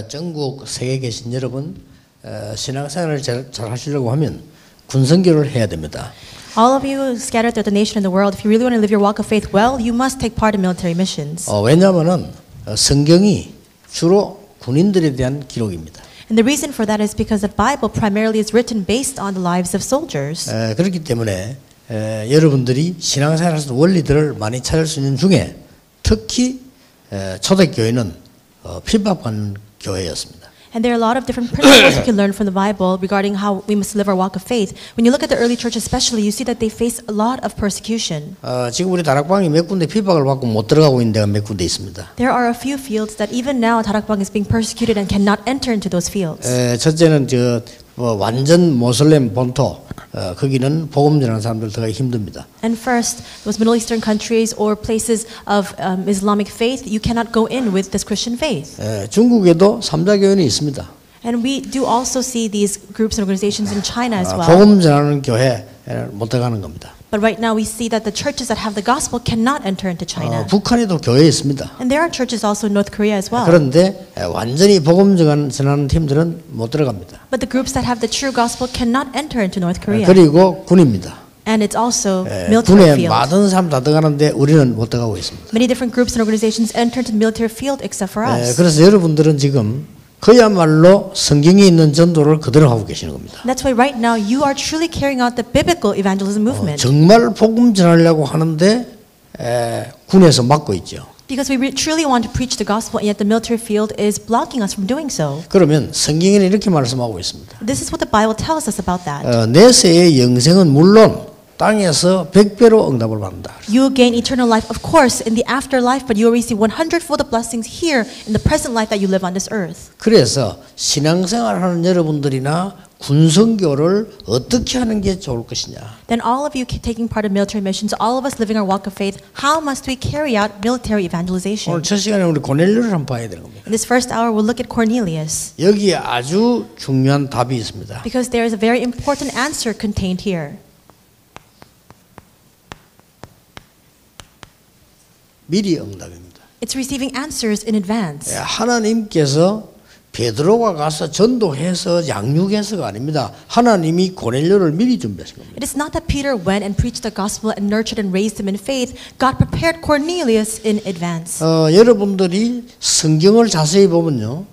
전국 세계에 계신 여러분 신앙생활을 잘 하시려고 하면 군선교를 해야 됩니다. All of you scattered throughout the nation and the world, if you really want to live your walk of faith well, you must take part in military missions. 왜냐하면은 성경이 주로 군인들에 대한 기록입니다. And the reason for that is because the Bible primarily is written based on the lives of soldiers. 그렇기 때문에 여러분들이 신앙생활에서 원리들을 많이 찾을 수 있는 중에 특히 초대교회는 핍박받는 교회였습니다. And there are a lot of different principles you can learn from the Bible regarding how we must live our walk of faith. When you look at the early church especially, you see that they face a lot of persecution. 지금 우리 다락방이 몇 군데 핍박을 받고 못 들어가고 있는 데가 몇 군데 있습니다. There are a few fields that even now Darakbang is being persecuted and cannot enter into those fields. 첫째는 완전 모슬렘 본토 거기는 복음 전하는 사람들 들어가기 힘듭니다. And first, those Middle Eastern countries or places of Islamic faith, you cannot go in with this Christian faith. 중국에도 삼자교회는 있습니다. And we do also see these groups and organizations in China as well. 복음 전하는 교회 못 들어가는 겁니다. But right now we see that the churches that have the gospel cannot enter into China. 북한에도 교회 있습니다. And there are churches also in North Korea as well. 그런데 완전히 복음 전하는 팀들은 못 들어갑니다. But the groups that have the true gospel cannot enter into North Korea. 그리고 군입니다. And it's also military 군에 field. 많은 사람 다 들어가는데 우리는 못 들어가고 있습니다. Many different groups and organizations enter into the military field except for us. 그래서 여러분들은 지금 그야말로 성경에 있는 전도를 그대로 하고 계시는 겁니다. That's why right now you are truly carrying out the biblical evangelism movement. 정말 복음 전하려고 하는데 군에서 막고 있죠. Because we truly want to preach the gospel, and yet the military field is blocking us from doing so. 그러면 성경에는 이렇게 말씀하고 있습니다. This is what the Bible tells us about that. 내세의 영생은 물론 땅에서 100배로 응답을 받는다. You will gain eternal life, of course, in the afterlife, but you will receive 100-fold the blessings here in the present life that you live on this earth. 그래서 신앙생활하는 여러분들이나 군선교를 어떻게 하는 게 좋을 것이냐? Then all of you taking part in military missions, all of us living our walk of faith, how must we carry out military evangelization? 오늘 첫 시간에 우리 고넬료를 한번 봐야 되는 겁니다. In this first hour, we'll look at Cornelius. 여기에 아주 중요한 답이 있습니다. Because there is a very important answer contained here. 미리 응답입니다. It's receiving answers in advance. 하나님께서 베드로가 가서 전도해서 양육해서가 아닙니다. 하나님이 고넬료를 미리 준비하신 겁니다. It is not that Peter went and preached the gospel and nurtured and raised him in faith. God prepared Cornelius in advance. 여러분들이 성경을 자세히 보면요.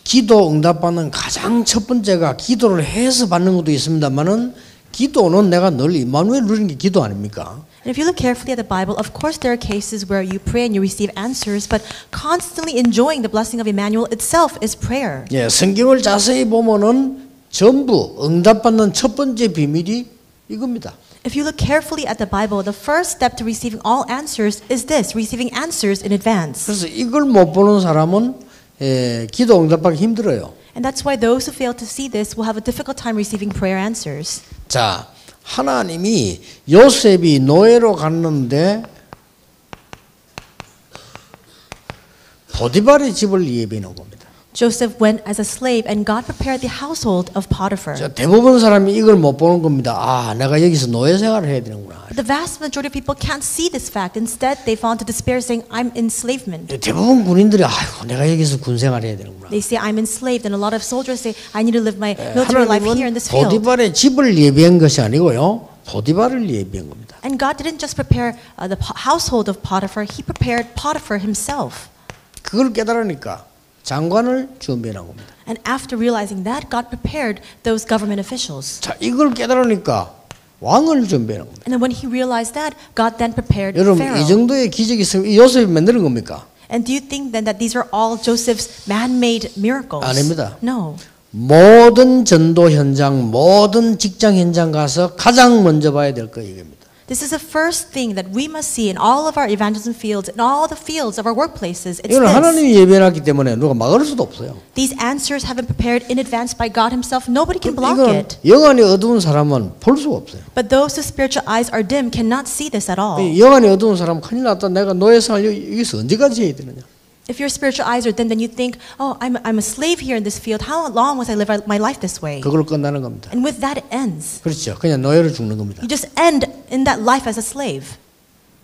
기도 응답받는 가장 첫 번째가 기도를 해서 받는 것도 있습니다만은 기도는 내가 늘 임마누엘 누리는 게 기도 아닙니까? And if you look carefully at the Bible, of course there are cases where you pray and you receive answers, but constantly enjoying the blessing of Emmanuel itself is prayer. 예, 성경을 자세히 보면은 전부 응답받는 첫 번째 비밀이 이겁니다. If you look carefully at the Bible, the first step to receiving all answers is this, receiving answers in advance. 그래서 이걸 못 보는 사람은 기도 응답받기 힘들어요. And that's why those who fail to see this will have a difficult time receiving prayer answers. 자, 하나님이 요셉이 노예로 갔는데 보디발의 집을 예비해 놓은 겁니다. Joseph went as a slave and God prepared the household of Potiphar. 자, 대부분 사람이 이걸 못 보는 겁니다. 아, 내가 여기서 노예 생활을 해야 되는구나. But the vast majority of people can't see this fact. Instead, they fall into despair saying, I'm enslavement. 대부분 군인들이 아이고, 내가 여기서 군 생활을 해야 되는구나. They say, I'm enslaved. And a lot of soldiers say, I need to live my military life here in this field. 보디발의 집을 예비한 것이 아니고요. 보디발을 예비한 겁니다. And God didn't just prepare the household of Potiphar. He prepared Potiphar himself. 그걸 깨달으니까 장관을 준비해 놓은 겁니다. And after realizing that, God prepared those government officials. 자, 이걸 깨달으니까 왕을 준비해 놓은 겁니다. And then when he realized that, God then prepared 여러분, Pharaoh. 이 정도의 기적이 있으면 요셉이 만드는 겁니까? And do you think then that these are all Joseph's man-made miracles? 아닙니다. No. 모든 전도 현장, 모든 직장 현장 가서 가장 먼저 봐야 될 거 이겁니다. This is the first thing that we must see in all of our evangelism fields, in all the fields of our workplaces. It's 이건 this. 하나님이 예배해놨기 때문에 누가 막을 수도 없어요. These answers have been prepared in advance by God Himself. Nobody can block 이건 it. 영안이 어두운 사람은 볼 수가 없어요. But those whose spiritual eyes are dim cannot see this at all. 영안이 어두운 사람은 큰일 났다. 내가 노예생활 여기서 언제까지 해야 되느냐. If your spiritual eyes are dim, then you think, oh, I'm a slave here in this field. How long must I live my life this way? 그걸로 끝나는 겁니다. And with that, it ends. 그렇죠. 그냥 노예로 죽는 겁니다. You just end in that life as a slave.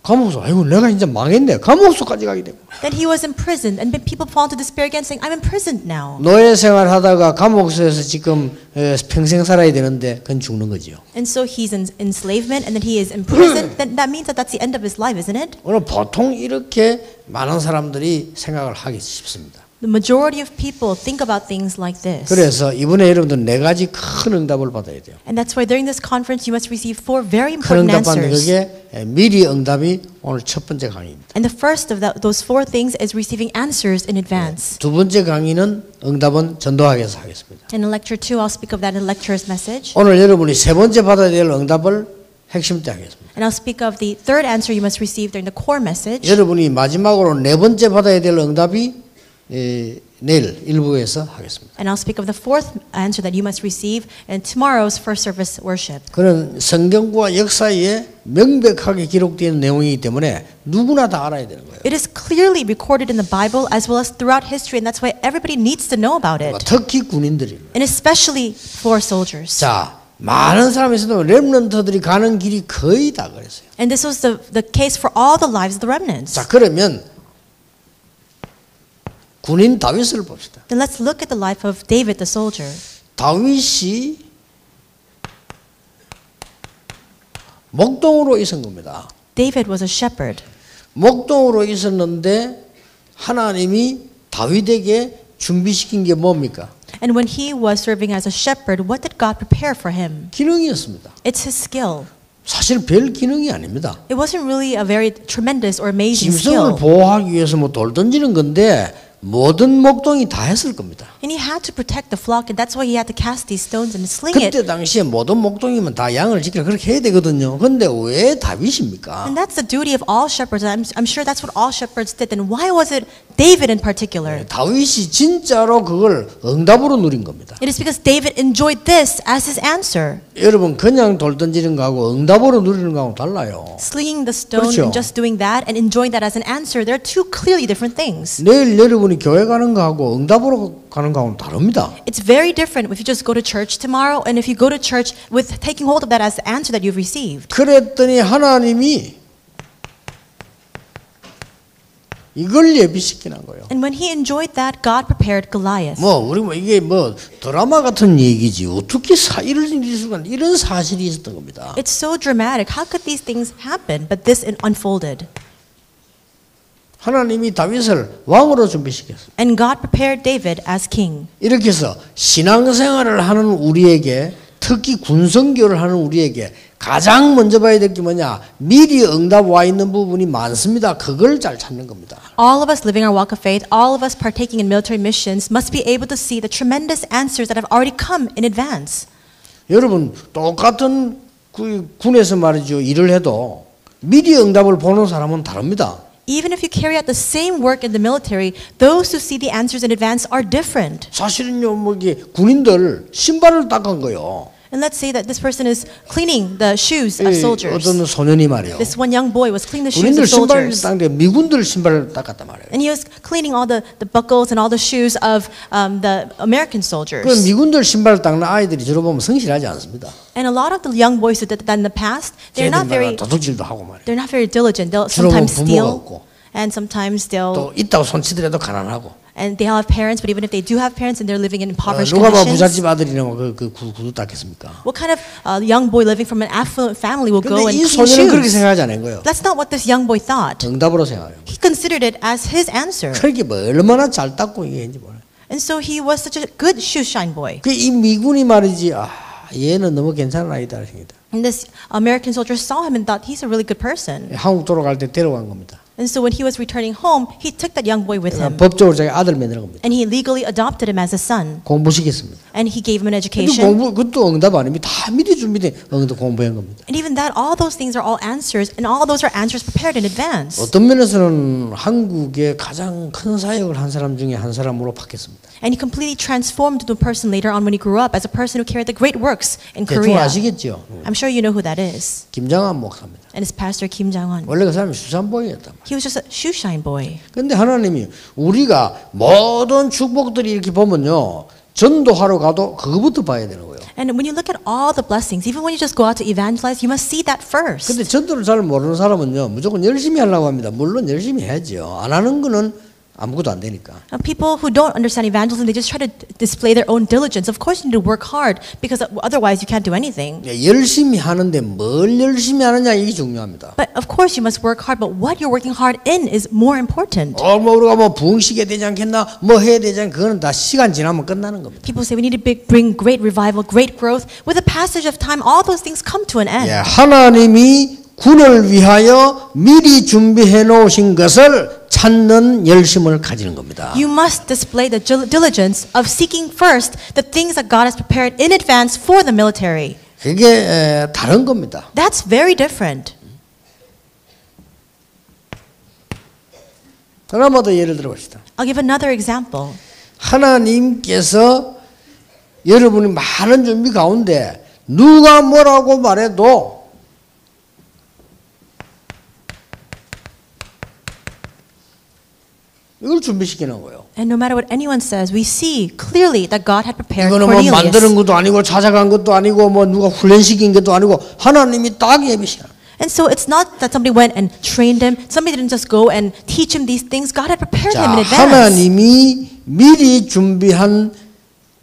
감옥소. 아이고 내가 이제 망했네. 감옥소까지 가게 되고. Then he was imprisoned, and then people fall into despair again, saying, "I'm imprisoned now." 노예 생활하다가 감옥소에서 지금 평생 살아야 되는데 그건 죽는 거지요. And so he's in enslavement, and then he is imprisoned. Then that means that that's the end of his life, isn't it? 오늘 보통 이렇게 많은 사람들이 생각을 하기 쉽습니다. The majority of people think about things like this. 그래서 이번에 여러분들 네 가지 큰 응답을 받아야 돼요. And that's why during this conference you must receive 4 very 큰 important 응답 받는 answers. 그게 미리 응답이 오늘 첫 번째 강의입니다. And the first of those 4 things is receiving answers in advance. 두 번째 강의는 응답은 전도학에서 하겠습니다. And in lecture 2, I'll speak of that in lecture's message. 오늘 여러분이 세 번째 받아야 될 응답을 핵심 때 하겠습니다. And I'll speak of the third answer you must receive during the core message. 여러분이 마지막으로 네 번째 받아야 될 응답이 내일 일부에서 하겠습니다. And I'll speak of the fourth answer that you must receive in tomorrow's first service worship. 그는 성경과 역사에 명백하게 기록되어 있는 내용이기 때문에 누구나 다 알아야 되는 거예요. It is clearly recorded in the Bible as well as throughout history, and that's why everybody needs to know about it. 특히 군인들이. And especially for soldiers. 자, 많은 사람이 있어도 렘넌트들이 가는 길이 거의 다 그랬어요. And this was the case for all the lives of the remnants. 자, 그러면 군인 다윗을 봅시다. Then let's look at the life of David the soldier. 다윗이 목동으로 있은 겁니다. David was a shepherd. 목동으로 있었는데 하나님이 다윗에게 준비시킨 게 뭡니까? And when he was serving as a shepherd, what did God prepare for him? 기능이었습니다. It's his skill. 사실 별 기능이 아닙니다. It wasn't really a very tremendous or amazing 짐승을 skill. 보호하기 위해서 뭐 돌 던지는 건데 모든 목동이 다 했을 겁니다. And he had to protect the flock, and that's why he had to cast these stones and sling it. 그때 당시에 모든 목동이면 다 양을 지키라 그렇게 해야 되거든요. 근데 왜 다윗입니까? And that's the duty of all shepherds. I'm sure that's what all shepherds did. Then why was it David in particular? 다윗이 진짜로 그걸 응답으로 누린 겁니다. It is because David enjoyed this as his answer. 여러분 그냥 돌 던지는 거하고 응답으로 누리는 거하고 달라요. Slinging the stone 그렇죠. and just doing that and enjoying that as an answer, they're two clearly different things. 내일 여러분이 교회 가는 거하고 응답으로 가는 거하고는 다릅니다. It's very different if you just go to church tomorrow and if you go to church with taking hold of that as the answer that you've received. 그랬더니 하나님이 이걸 예비시키는 거예요. And when he enjoyed that, God prepared Goliath. 뭐 우리 뭐 이게 뭐 드라마 같은 얘기지 어떻게 이런 일이 있을 수가 이런 사실이 있었던 겁니다. It's so dramatic. How could these things happen? But this unfolded. 하나님이 다윗을 왕으로 준비시켰어요. And God prepared David as king. 이렇게 해서 신앙생활을 하는 우리에게 특히 군성교를 하는 우리에게 가장 먼저 봐야 될 게 뭐냐? 미리 응답 와 있는 부분이 많습니다. 그걸 잘 찾는 겁니다. All of us living our walk of faith, all of us partaking in military missions must be able to see the tremendous answers that have already come in advance. 여러분 똑같은 군에서 말이죠. 일을 해도 미리 응답을 보는 사람은 다릅니다. Even if you carry out the same work in the military, those who see the answers in advance are different. 사실은요, 뭐 이게 군인들 신발을 닦은 거요. And let's say that this person is cleaning the shoes of soldiers. 어떤 소년이 말이요. This one young boy was cleaning the shoes 군인들 of 신발을 soldiers. 닦는데 미군들 신발을 닦았단 말이에요. And he was cleaning all the buckles and all the shoes of the American 그 soldiers. 미군들 신발을 닦는 아이들이 들어보면 성실하지 않습니다. And a lot of the young boys who did that in the past, they're not very 도둑질도 하고 말이에요. they're not very diligent. They'll 들어보면 sometimes 부모가 steal, 없고 and sometimes they'll 또 있다고 손치더라도 가난하고. and they have parents. But even if they do have parents and they're living in impoverished 누가 봐 conditions, 부잣집 아들이라고 그 구두 닦겠습니까? what kind of young boy living from an affluent family will go 근데 and 이 clean 소년은 그렇게 shoes? 생각하지 않은 거예요. That's not what this young boy thought. 응답으로 생각해요. He considered it as his answer. 그렇게 뭐 얼마나 잘 닦고 이게 인지 몰라요. And so he was such a good shoe shine boy. 그 이 미군이 말이지 얘는 너무 괜찮은 아이다 생각다. And this American soldier saw him and thought he's a really good person. 한국 돌아갈 때 데려간 겁니다. And so when he was returning home, he took that young boy with him. 법적으로 자기 아들 만드는 겁니다. And he legally adopted him as a son. 공부시켰습니다. And he gave him an 근데 education. 그것도 응답 아닙니다. 다 미리 준비된 응답 공부한 겁니다. And even that, all those things are all answers. And all those are answers prepared in advance. 어떤 면에서는 한국의 가장 큰 사역을 한 사람 중에 한 사람으로 바뀌었습니다. And he completely transformed into a person later on when he grew up as a person who carried the great works in 대충 Korea. 아시겠죠? I'm sure you know who that is. 김장한 목사입니다. And it's Pastor Kim Jang-un. 원래 그 사람이 수산보이였단 말이에요. He was just a shoe shine boy. 근데 하나님이 우리가 모든 축복들이 이렇게 보면요. 전도하러 가도 그거부터 봐야 되는 거예요. And when you look at all the blessings, even when you just go out to evangelize, you must see that first. 근데 전도를 잘 모르는 사람은요, 무조건 열심히 하려고 합니다. 물론 열심히 해야죠. 안 하는 거는 아무것도 안 되니까. People who don't understand evangelism, they just try to display their own diligence. Of course, you need to work hard because otherwise you can't do anything. 열심히 하는데 뭘 열심히 하느냐 이게 중요합니다. But of course, you must work hard. But what you're working hard in is more important. 뭐 우리가 뭐 부흥시켜야 되지 않겠나, 뭐 해야 되지 않겠나, 그거는 다 시간 지나면 끝나는 겁니다. People say we need to bring great revival, great growth. With the passage of time, all those things come to an end. 예, 하나님이 군을 위하여 미리 준비해 놓으신 것을 찾는 열심을 가지는 겁니다. You must display the diligence of seeking first the things that God has prepared in advance for the military. 그게 다른 겁니다. That's very different. 하나만 더 예를 들어 봅시다. I'll give another example. 하나님께서 여러분이 많은 준비 가운데 누가 뭐라고 말해도 이걸 준비시키는 거예요. And no matter what anyone says, we see clearly that God had prepared 이거는 뭐 만드는 Cornelius. 것도 아니고 찾아간 것도 아니고 뭐 누가 훈련시킨 것도 아니고 하나님이 딱 예비시키는. And so it's not that somebody went and trained him. Somebody didn't just go and teach him these things. God had prepared 자, him in advance. 하나님이 미리 준비한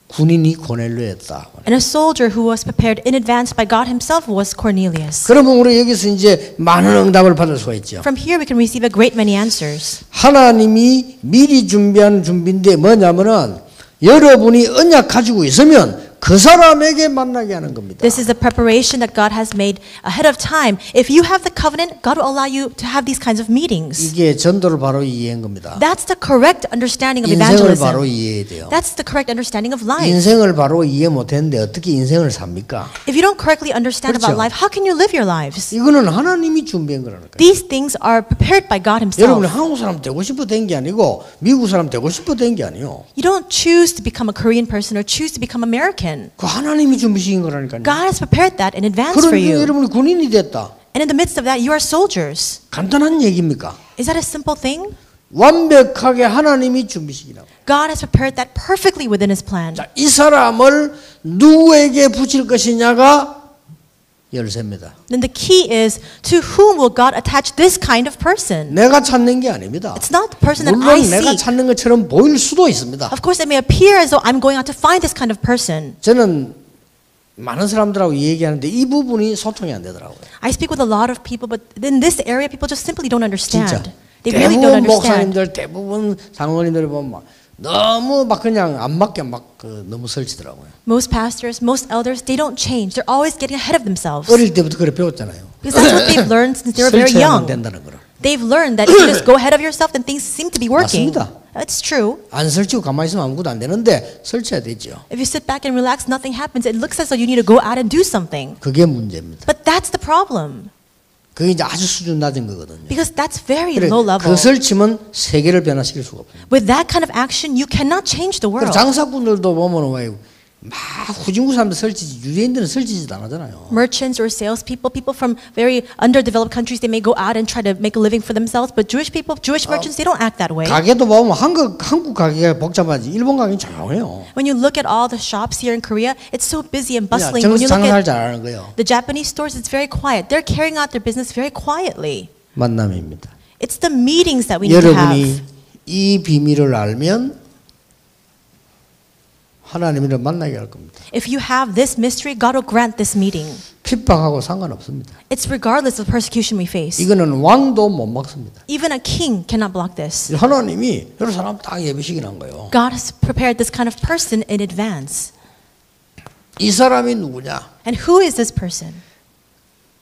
군인이 고넬료였다. And a soldier who was prepared in advance by God himself was Cornelius. 그러면 우리 여기서 이제 많은 응답을 받을 수가 있죠. From here we can receive a great many answers. 하나님이 미리 준비한 준비인데 뭐냐면은 여러분이 언약 가지고 있으면 그 사람에게 만나게 하는 겁니다. This is the preparation that God has made ahead of time. If you have the covenant, God will allow you to have these kinds of meetings. 이게 전도를 바로 이해한 겁니다. That's the correct understanding of 인생을 바로 evangelism. 이해해야 돼요. That's the correct understanding of life. 인생을 바로 이해 못했는데 어떻게 인생을 삽니까? If you don't correctly understand 그렇죠. about life, how can you live your lives? 이거는 하나님이 준비한 거라니까요. These things are prepared by God 여러분이 himself. 한국 사람 되고 싶어 된 게 아니고 미국 사람 되고 싶어 된 게 아니요. You don't choose to become a Korean person or choose to become American. 그 하나님이 준비시킨 거라니까요. God has prepared that in advance for 그런데 you. 여러분이 군인이 됐다. And in the midst of that, you are soldiers. 간단한 얘기입니까? Is that a simple thing? 완벽하게 하나님이 준비시키라고. God has prepared that perfectly within his plan. 자, 이 사람을 누구에게 붙일 것이냐가 열쇠입니다. Then the key is to whom will God attach this kind of person? 내가 찾는 게 아닙니다. It's not the person that I 물론 내가 seek. 찾는 것처럼 보일 수도 있습니다. Of course, it may appear as though I'm going out to find this kind of person. 저는 많은 사람들하고 얘기하는데 이 부분이 소통이 안 되더라고요. I speak with a lot of people, but in this area, people just simply don't 진짜 understand. They really don't 대부분 understand. 목사님들, 대부분 장로님들 보면 막 너무 막 그냥 안 맞게 막 너무 설치더라고요. Most pastors, most elders, they don't change. They're always getting ahead of themselves. 어릴 때부터 그래 배웠잖아요. Because that's what they've learned since they were very 설치하면 young. 된다는 거를. They've learned that if you just go ahead of yourself, then things seem to be working. 맞습니다. It's true. 안 설치고 가만히 있으면 아무것도 안 되는데 설치해야 되죠. If you sit back and relax, nothing happens. It looks as though you need to go out and do something. 그게 문제입니다. But that's the problem. 그게 이제 아주 수준 낮은 거거든요. Because that's very 그래, low level. 그 설치면 세계를 변화시킬 수가 없어요. With that kind of action, you cannot change the 그리고 world. 장사꾼들도 보면 왜 막 후진국 사람들 설치지 유대인들은 설치지도 안 하잖아요. Merchants or salespeople, people from very underdeveloped countries, they may go out and try to make a living for themselves. But Jewish people, Jewish merchants, they don't act that way. 가게도 보면 한국 가게가 복잡하지 일본 가게는 조용해요. When you look at all the shops here in Korea, it's so busy and 그냥 bustling. When you look 장사를 at 잘하는 거예요. the Japanese stores, it's very quiet. They're carrying out their business very quietly. 만남입니다. It's the meetings that we need to have. 여러분이 이 비밀을 알면 하나님을 만나게 할 겁니다. If you have this mystery, God will grant this meeting. 핍박하고 상관없습니다. It's regardless of persecution we face. 이거는 왕도 못 막습니다. Even a king cannot block this. 하나님이 여러 사람 딱 예비시키는 거예요. God has prepared this kind of person in advance. 이 사람이 누구냐? And who is this person?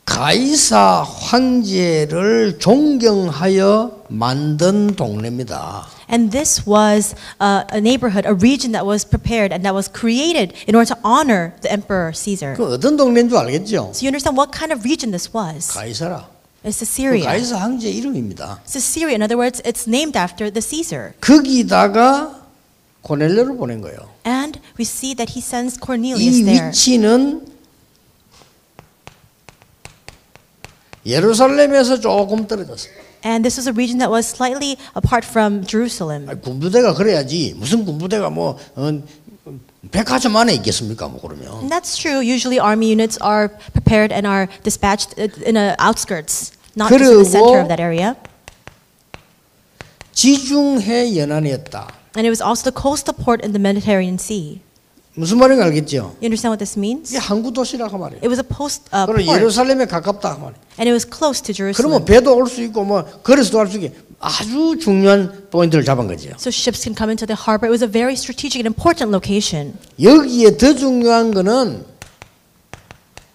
가이사 황제를 존경하여 만든 동네입니다. And this was a neighborhood, a region that was prepared and that was created in order to honor the Emperor Caesar. 그 어떤 동네인 줄 알겠죠? So you understand what kind of region this was? 가이사라. It's 그 Assyria. 가이사 황제 이름입니다. It's Assyria. In other words, it's named after the Caesar. 거기다가 고넬료를 보낸 거예요. And we see that he sends 이 Cornelius there. 위치는 예루살렘에서 조금 떨어졌어요. And this was a region that was slightly apart from Jerusalem. 군부대가 그래야지 무슨 군부대가 뭐 백화점 안에 있겠습니까? 뭐 그러면. And that's true. Usually army units are prepared and are dispatched in the outskirts, not just in the center of that area. 지중해 연안이었다. And it was also the coastal port in the Mediterranean Sea. 무슨 말인지 알겠죠? You understand what this means? 이게 항구 도시라고 말이에요. It was a 그리고 port, 예루살렘에 가깝다 말이에요. and it was close to 그러면 Jerusalem. 배도 올 수 있고 뭐 거리서도 할 수 있게 아주 중요한 포인트를 잡은 거죠. So ships can come into the harbor. It was a very strategic and important location. 여기에 더 중요한 거는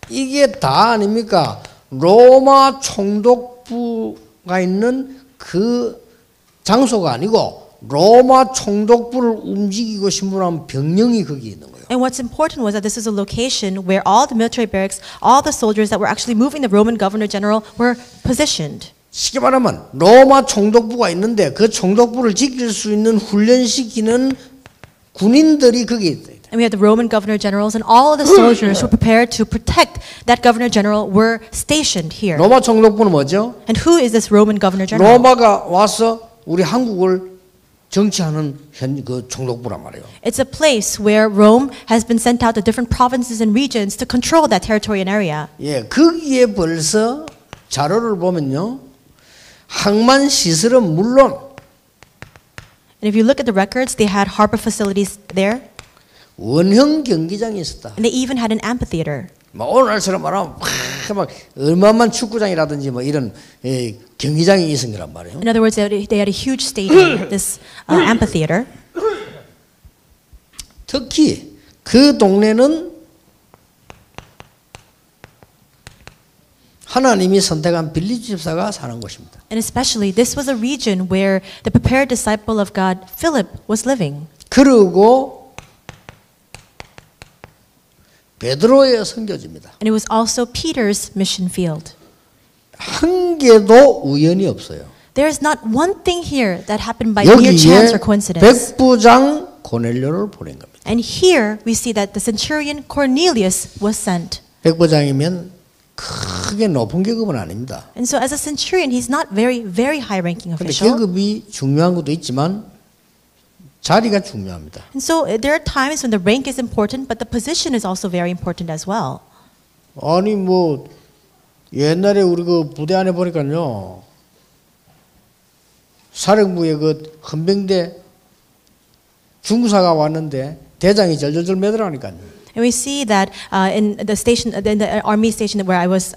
이게 다 아닙니까? 로마 총독부가 있는 그 장소가 아니고 로마 총독부를 움직이고 신문한 병력이 거기 있는 거예요. And what's important was that this is a location where all the military barracks, all the soldiers that were actually moving the Roman governor general were positioned. 쉽게 말하면 로마 총독부가 있는데 그 총독부를 지킬 수 있는 훈련시키는 군인들이 거기 있어요. And we had the Roman governor generals, and all of the soldiers who were prepared to protect that governor general were stationed here. 로마 총독부는 뭐죠? And who is this Roman governor general? 로마가 와서 우리 한국을 정치하는 그 총독부란 말이에요. It's a place where Rome has been sent out to different provinces and regions to control that territory and area. 예, 거기에 벌써 자료를 보면요, 항만 시설은 물론 And if you look at the records, they had harbor facilities there, 원형 경기장이 있었다. and they even had an amphitheater. 뭐 오늘처럼 말하면 막 얼마만 축구장이라든지 뭐 이런 경기장이 있은 거란 말이에요. In other words, they had a huge stadium, this amphitheater. 특히 그 동네는 하나님이 선택한 빌립 집사가 사는 곳입니다. And especially, this was a region where the prepared disciple of God, Philip, was living. 그리고 베드로의 선교지입니다. And it was also Peter's mission field. 한 개도 우연이 없어요. There is not one thing here that happened by mere chance or 여기에 coincidence. 백부장 고넬료를 보낸 겁니다. And here we see that the centurion Cornelius was sent. 백부장이면 크게 높은 계급은 아닙니다. And so as a centurion, he's not very high-ranking 그런데 official. 계급이 중요한 것도 있지만 자리가 중요합니다. And so there are times when the rank is important, but the position is also very important as well. 아니 뭐 옛날에 우리 그 부대 안에 보니까요, 사령부에 그 헌병대 중사가 왔는데 대장이 절절절 매달으니까요. And we see that in the station, in the army station where I was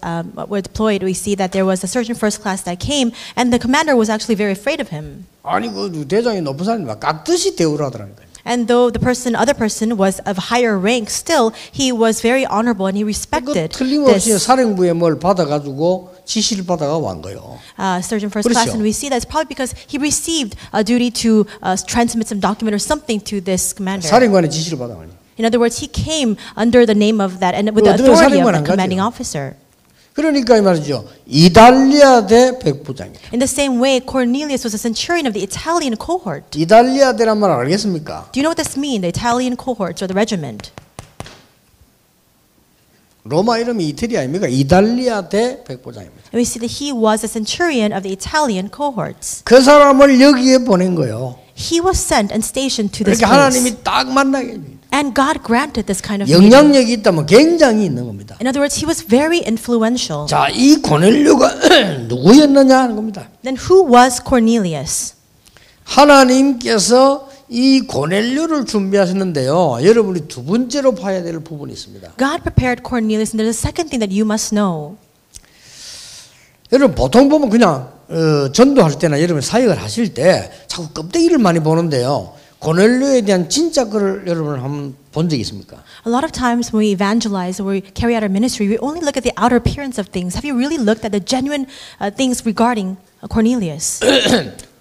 were deployed, we see that there was a sergeant first class that came, and the commander was actually very afraid of him. 아니 그 대장이 높은 사람이 막 깍듯이 대우를 하더라니까요. And though the other person was of higher rank, still he was very honorable and he 그 respected 틀림없이 this 사령부에 뭘 받아가지고 지시를 받아가 왔 거예요. sergeant first class. 그렇죠. And we see that it's probably because he received a duty to transmit some document or something to this commander. 사령관의 지시를 받아가니. In other words, he came under the name of that and with the 어떻게 authority of 사령관 the 안 commanding 가죠? officer. 그러니까 이 말이죠. 이달리아 대 백부장이다. In the same way, Cornelius was a centurion of the Italian cohort. 이달리아 대란 말 알겠습니까? Do you know what this means? The Italian cohorts or the regiment. 로마 이름이 이태리 아닙니까? 이달리아 대 백부장입니다. And we see that he was a centurion of the Italian cohorts. 그 사람을 여기에 보낸 거예요. He was sent and stationed to this 그러니까 place. 하나님이 딱 만나게 해줍니다. And God granted this kind of meeting. 영향력이 있다면 굉장히 있는 겁니다. In other words, he was very influential. 자, 이 고넬료가 누구였느냐 하는 겁니다. Then who was Cornelius? 하나님께서 이 고넬료를 준비하셨는데요. 여러분이 두 번째로 봐야 될 부분이 있습니다. God prepared Cornelius, and there's a second thing that you must know. 여러분 보통 보면 그냥 전도할 때나 여러분 사역을 하실 때 자꾸 껍데기를 많이 보는데요. 고넬료에 대한 진짜 글을 여러분 한번 본 적 있습니까? A lot of times when we evangelize or we carry out our ministry, we only look at the outer appearance of things. Have you really looked at the genuine things regarding Cornelius?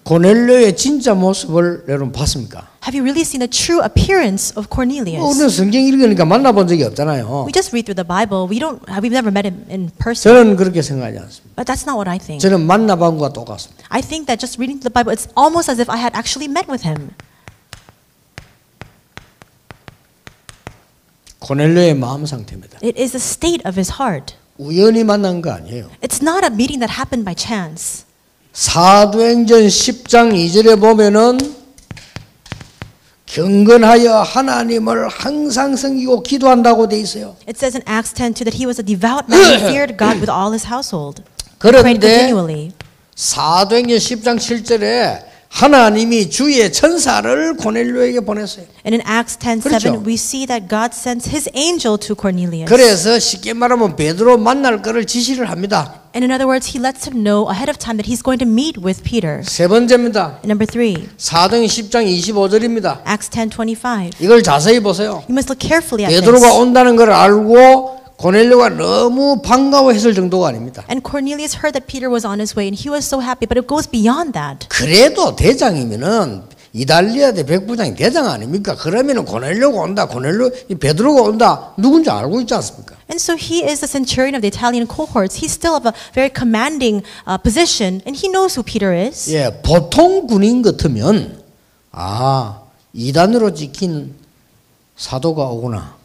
고넬료의 진짜 모습을 여러분 봤습니까? Have you really seen the true appearance of Cornelius? 우리는 성경 읽으니까 만나본 적이 없잖아요. We just read through the Bible. We've never met him in person. 저는 그렇게 생각하지 않습니다. But that's not what I think. 저는 만나본 것과 똑같습니다. I think that just reading the Bible, it's almost as if I had actually met with him. 고넬료의 마음 상태입니다. It is the state of his heart. 우연히 만난 거 아니에요. It's not a meeting that happened by chance. 사도행전 10장 2절에 보면은 경건하여 하나님을 항상 섬기고 기도한다고 돼 있어요. It says in Acts 10:2 that he was a devout man who feared God with all his household. Prayed 그런데 continually. 사도행전 10장 7절에 하나님이 주의 천사를 고넬료에게 보냈어요. And in Acts 10:7 그렇죠. we see that God sends his angel to Cornelius. 그래서 쉽게 말하면 베드로 만날 것을 지시를 합니다. And in other words, he lets him know ahead of time that he's going to meet with Peter. 세 번째입니다. And number 3, 사도행 10장 25절입니다. Acts 10:25. 이걸 자세히 보세요. You must look carefully at 베드로가 this. 온다는 걸 알고 고넬료가 너무 반가워했을 정도가 아닙니다. And Cornelius heard that Peter was on his way and he was so happy, but it goes beyond that. 그래도 대장이면은 이달리아 대 백부장이 대장 아닙니까? 그러면은 고넬료가 온다, 베드로가 온다, 누군지 알고 있지 않습니까? And so he is the centurion of the Italian cohorts. He's still of a very commanding position, and he knows who Peter is. 예, 보통 군인 같으면 이단으로 찍힌 사도가 오구나.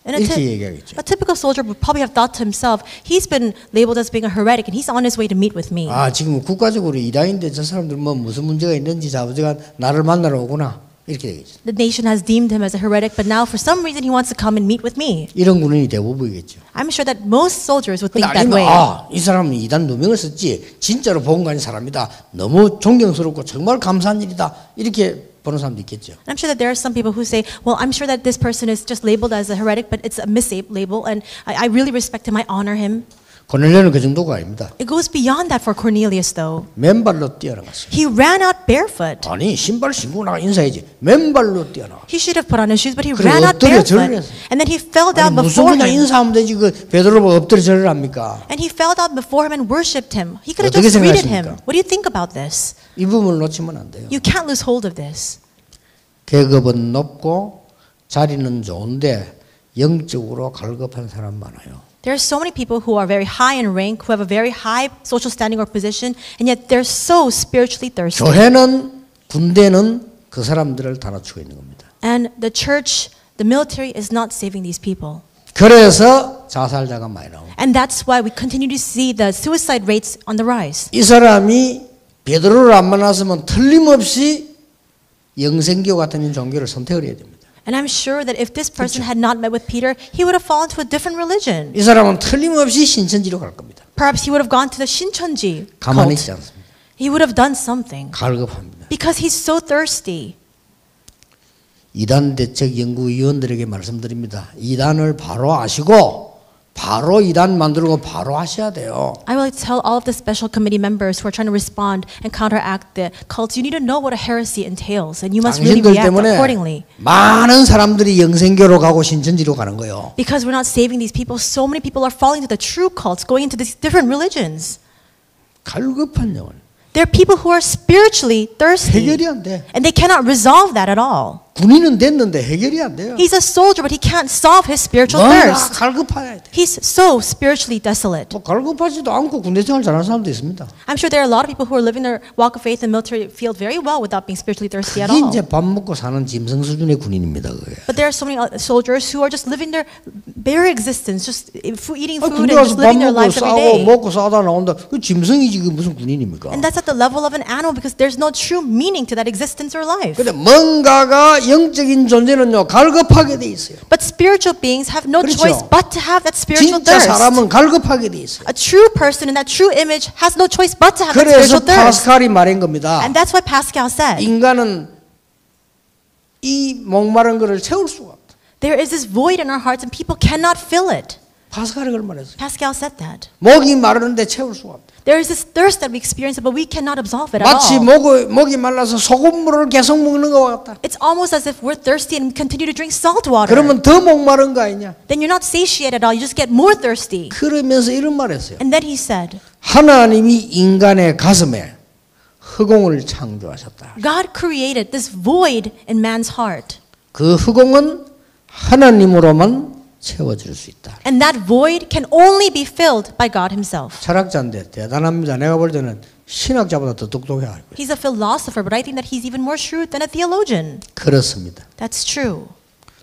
And 이렇게 얘기하겠죠. a typical soldier would probably have thought to himself, he's been labeled as being a heretic, and he's on his way to meet with me. 지금 국가적으로 이단인데 저 사람들 뭐 무슨 문제가 있는지 자부지가 나를 만나러 오구나. 이렇게 되겠죠. The nation has deemed him as a heretic, but now for some reason he wants to come and meet with me. 이런 군인이 대부분이겠죠. I'm sure that most soldiers would think 근데 that way. 아니면 이 사람은 이단 누명을 썼지 진짜로 복음 가진 사람이다. 너무 존경스럽고 정말 감사한 일이다. 이렇게 보는 사람도 있겠죠. I'm sure that there are some people who say, well, I'm sure that this person is just labeled as a heretic, but it's a mislabel, and I really respect him, I honor him. 고넬료는 그 정도가 아닙니다. It goes beyond that for Cornelius, though. 맨발로 뛰어나갔어요. He ran out barefoot. 아니 신발 신고 나가 인사해야지. 맨발로 뛰어나가. He should have put on his shoes, but he 그래, ran out 엎드려 절을 barefoot. 했어요. And then he fell down 무슨 before 그냥 him. 인사하면 되지 그 베드로 보고 엎드려 절을 합니까? And he fell down before him and worshipped him. He could have 어떻게 just greeted 생각하십니까? him. What do you think about this? 이 부분을 놓치면 안 돼요. You can't lose hold of this. 계급은 높고 자리는 좋은데 영적으로 갈급한 사람 많아요. There are so many people who are very high in rank, who have a very high social standing or position, and yet they're so spiritually thirsty. 교회는 군대는 그 사람들을 달아주고 있는 겁니다. And the church, the military is not saving these people. 그래서 자살자가 많이 나옵니다. And that's why we continue to see the suicide rates on the rise. 이 사람이 베드로를 안 만났으면 틀림없이 영생교 같은 종교를 선택을 해야 됩니다. And I'm sure that if this person had not met with Peter, he would have fallen to a different religion. 이 사람은 틀림없이 신천지로 갈 겁니다. Perhaps he would have gone to the Shincheonji 가만히 있지 cult. 않습니다. He would have done something 갈급합니다. because he's so thirsty. 이단 대책 연구위원들에게 말씀드립니다. 이단을 바로 아시고 바로 이단 만들고 바로 하셔야 돼요. I will tell all of the special committee members who are trying to respond and counteract the cults, you need to know what a heresy entails, and you must really 당신들 react 때문에 accordingly. 많은 사람들이 영생교로 가고 신천지로 가는 거예요. Because we're not saving these people, so many people are falling to the true cults, going into these different religions. 갈급한 영혼. There are people who are spiritually thirsty, 해결이 안 돼. and they cannot resolve that at all. 군인은 됐는데 해결이 안 돼요. He's a soldier, but he can't solve his spiritual 뭔가 thirst. 갈급해야 돼. He's so spiritually desolate. 뭐 갈급하지도 않고 군대 생활 잘하는 사람도 있습니다. I'm sure there are a lot of people who are living their walk of faith in the military field very well without being spiritually thirsty at 그게 all. 이제 밥 먹고 사는 짐승 수준의 군인입니다. 그게. But there are so many soldiers who are just living their bare existence, just eating food 군대 and 가서 just 밥 living their 먹고 lives every 싸고 day. 먹고 싸다 나온다. 그 짐승이지 그 무슨 군인입니까? And that's at the level of an animal because there's no true meaning to that existence or life. 근데 뭔가가 영적인 존재는요 갈급하게 돼 있어요. But spiritual beings have no 그렇죠. choice but to have that spiritual 진짜 thirst. 사람은 갈급하게 돼 있어요. A true person in that true image has no choice but to have that 그래서 spiritual thirst. 파스칼이 말한 겁니다. And that's why Pascal said, 인간은 이 목마른 것을 채울 수가 없다. there is this void in our hearts and people cannot fill it. 파스칼이 그걸 말했어요. Pascal said that. 목이 마르는데 채울 수가 없다. There is this thirst that we experience, but we cannot absolve it at 마치 all. 목이 말라서 소금물을 계속 먹는 것 같다. It's almost as if we're thirsty and continue to drink salt water. 그러면 더 목마른 거 아니냐? Then you're not satiated at all. You just get more thirsty. 그러면서 이런 말했어요. And then he said, 하나님이 인간의 가슴에 흑공을 창조하셨다. God created this void in man's heart. 그 흑공은 하나님으로만 채워질 수 있다. And that void can only be filled by God himself. 철학자인데 대단합니다. 내가 볼 때는 신학자보다 더 똑똑해요. He's a philosopher, but I think that he's even more shrewd than a theologian. 그렇습니다. That's true.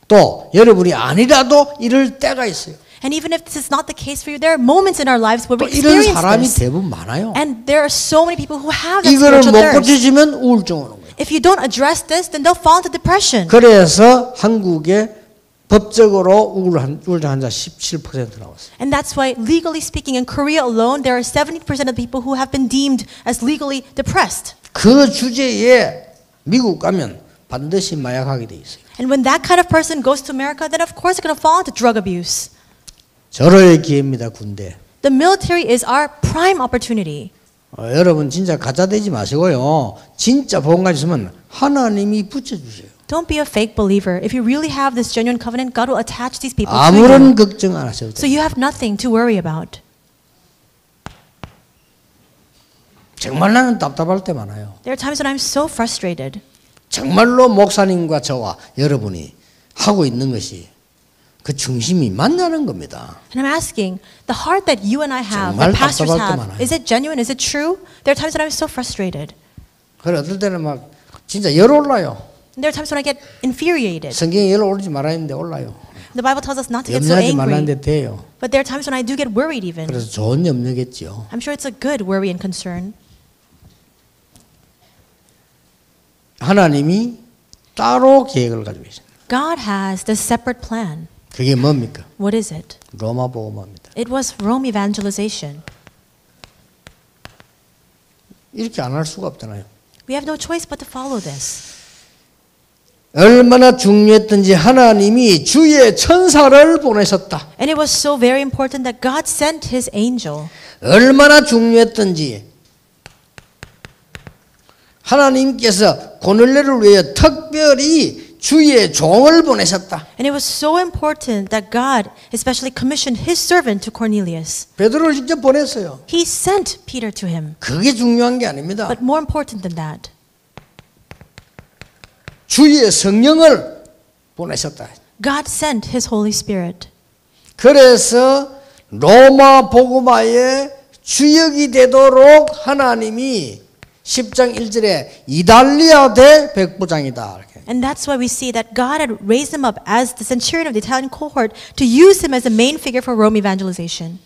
또 여러분이 아니라도 이럴 때가 있어요. And even if this is not the case for you, there are moments in our lives where 또 we 이런 experience 사람이 this. 대부분 많아요. And there are so many people who have that 이거를 spiritual 못 thirst. 고치시면 우울증 오는 거예요. If you don't address this, then they'll fall into depression. 그래서 한국에 법적으로 우울증 환자 17% 나왔어요. And that's why, legally speaking, in Korea alone, there are 70% of people who have been deemed as legally depressed. 그 주제에 미국 가면 반드시 마약하게 돼 있어요. And when that kind of person goes to America, then of course they're going to fall into drug abuse. 절호의 기회입니다, 군대. The military is our prime opportunity. 여러분 진짜 가짜 되지 마시고요. 진짜 복음 가지시면 하나님이 붙여주세요. Don't be a fake believer. If you really have this genuine covenant, God will attach these people to 아무런 you. 걱정 안 하셔도 So 돼요. you have nothing to worry about. 정말 나는 답답할 때 많아요. There are times when I'm so frustrated. 정말로 목사님과 저와 여러분이 하고 있는 것이 그 중심이 맞냐는 겁니다. And I'm asking, the heart that you and I have, 정말 that pastors 답답할 때 have, 많아요. is it genuine? Is it true? There are times when I'm so frustrated. 그래 어떨 때는 막 진짜 열 올라요. And there are times when I get infuriated. 성경에 열 오르지 말아야 했는데 올라요. The Bible tells us not to get so 염려하지 angry. 말라는데 돼요. But there are times when I do get worried even. 그래서 좋은 염려겠죠. I'm sure it's a good worry and concern. 하나님이 따로 계획을 가지고 계십니다. God has this separate plan. 그게 뭡니까? What is it? 로마 복음화입니다. It was Rome evangelization. 이렇게 안 할 수가 없잖아요. We have no choice but to follow this. 얼마나 중요했던지 하나님이 주의 천사를 보내셨다. And it was so very important that God sent his angel. 얼마나 중요했던지 하나님께서 고넬료를 위해 특별히 주의 종을 보내셨다. And it was so important that God especially commissioned his servant to Cornelius. 베드로를 직접 보냈어요. He sent Peter to him. 그게 중요한 게 아닙니다. But more important than that, 주의 성령을 보내셨다. God sent his Holy Spirit. 그래서 로마 복음화의 주역이 되도록 하나님이 10장 1절에 이달리아 대 백부장이다. 이렇게. And that's why we see that God had raised him up as the centurion of the Italian cohort to use him as a main figure for Rome evangelization.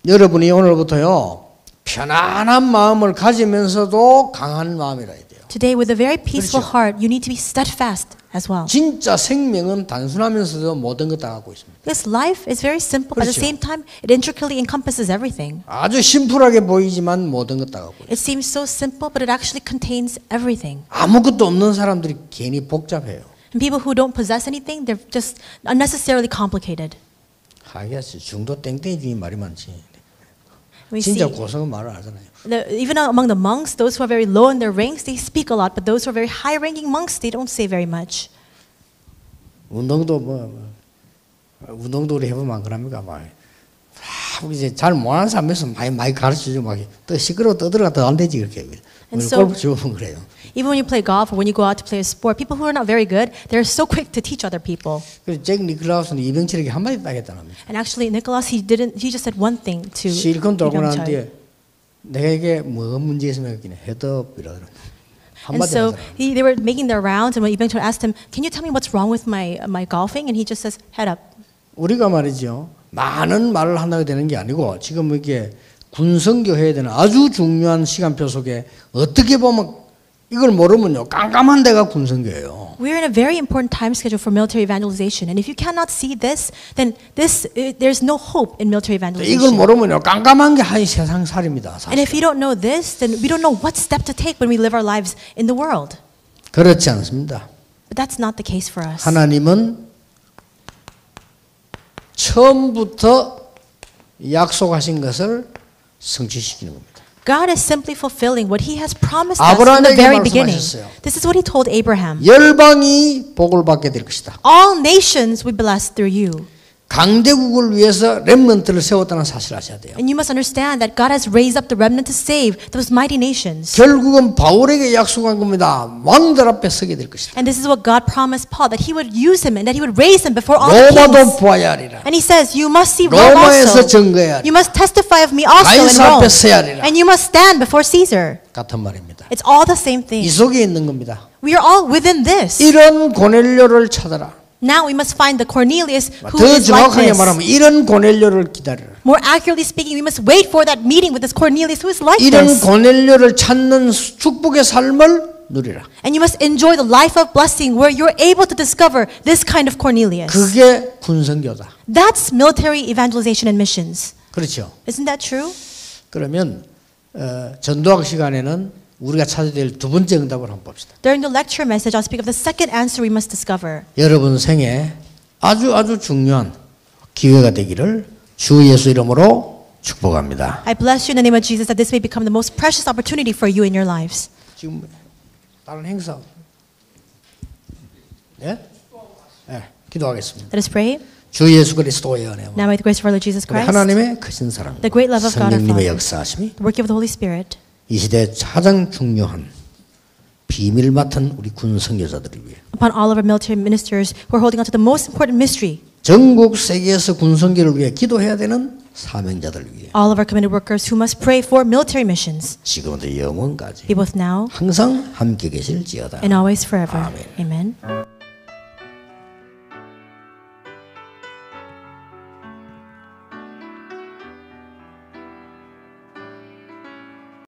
여러분이 오늘부터요 편안한 마음을 가지면서도 강한 마음이라 해야 돼요. Today, with a very peaceful 그렇죠. heart, you need to be steadfast as well. 진짜 생명은 단순하면서도 모든 것 다 갖고 있습니다. This life is very simple, but at the 그렇죠. same time, it intricately encompasses everything. 아주 심플하게 보이지만 모든 것 다 갖고 있어요. It seems so simple, but it actually contains everything. 아무것도 없는 사람들이 괜히 복잡해요. And people who don't possess anything, they're just unnecessarily complicated. 하겠지 중도 땡땡이 말이 많지. We see 진짜 고성은 말을 안 하잖아요. even among the monks, those who are very low in their ranks, they speak a lot, but those who are very high-ranking monks, they don't say very much. 운동도 운동도 우리 해보면 안 그럽니까? 이제 잘 못하는 사람에서 많이 가르쳐주고 또 시끄러워 떠들어가 더 안 되지 그렇게. And 우리 so- 골프 치고는 그래요. Even when you play golf or when you go out to play a sport, people who are not very good, they're so quick to teach other people. 그래서 잭 니클라우스는 이병철에게 한마디 딱 했다랍니다. And actually, Nicholas, he just said one thing to 실컷 돌고 난 Byung-chul. 뒤에 내게 뭐 문제 있으면 여기는 헤드업이라더라. And 한마디 so 하더라. they were making their rounds, and when Byung-chul asked him, "Can you tell me what's wrong with my golfing?" and he just says, "Head up." 우리가 말이죠. 많은 말을 한다고 되는 게 아니고 지금 이게 군성교 해야 되는 아주 중요한 시간표 속에 어떻게 보면 이걸 모르면요 깜깜한 데가 군성교예요. We're in a very important time schedule for military evangelization, and if you cannot see this, then there's no hope in military 이걸 evangelization. 모르면요 깜깜한 게 한 세상 살입니다. And 사실. if you don't know this, then we don't know what step to take when we live our lives in the world. 그렇지 않습니다. But that's not the case for us. 하나님은 처음부터 약속하신 것을 성취시키는 겁니다. God is simply fulfilling what He has promised us from the 아브라함에게 very beginning. 말씀하셨어요. This is what He told Abraham. 열방이 복을 받게 될 것이다. All nations will be blessed through you. 강대국을 위해서 렘넌트를 세웠다는 사실을 아셔야 돼요. And you must understand that God has raised up the remnant to save those mighty nations. 결국은 바울에게 약속한 겁니다. 왕들 앞에 서게 될 것이다. And this is what God promised Paul, that He would use him and that He would raise him before all the 로마도 kings. 보아야 하리라. And He says, you must see Rome 로마에서 also. 증거해야 하리라. You must testify of me also in 가이사 Rome. 앞에 서야 하리라. And you must stand before Caesar. 같은 말입니다. It's all the same thing. 이 속에 있는 겁니다. We are all within this. 이런 고넬료를 찾아라. Now we must find the Cornelius who 더 is like 정확하게 this. 말하면 이런 고넬료를 기다려라. More accurately speaking, we must wait for that meeting with this Cornelius who is like 이런 this. 고넬료를 찾는 축복의 삶을 누리라. And you must enjoy the life of blessing where you're able to discover this kind of Cornelius. 그게 군선교다. That's military evangelization and missions. 그렇죠. Isn't that true? 그러면 전도학 시간에는 우리가 찾아야 될 두 번째 응답을 한번 봅시다. During the lecture message, I'll speak of the second answer we must discover. 여러분 생에 아주 중요한 기회가 되기를 주 예수 이름으로 축복합니다. I bless you in the name of Jesus that this may become the most precious opportunity for you in your lives. 지금 다른 행사 네? 네, 기도하겠습니다. Let us pray. 주 예수 그리스도의 은혜와 Now may the grace of our Lord Jesus Christ, 하나님의 크신 사랑, the great love of God our 성령님의 Father, 역사하심이 the working of the Holy Spirit, 이 시대에 가장 중요한 비밀 맡은 우리 군 선교사들을 위해 upon all of our military ministers who are holding on to the most important mystery, 전국 세계에서 군 선교를 위해 기도해야 되는 사명자들을 위해 all of our committed workers who must pray for military missions, 지금부터 영원까지 be both now 항상 함께 계실지어다. and always forever. 아멘. Amen.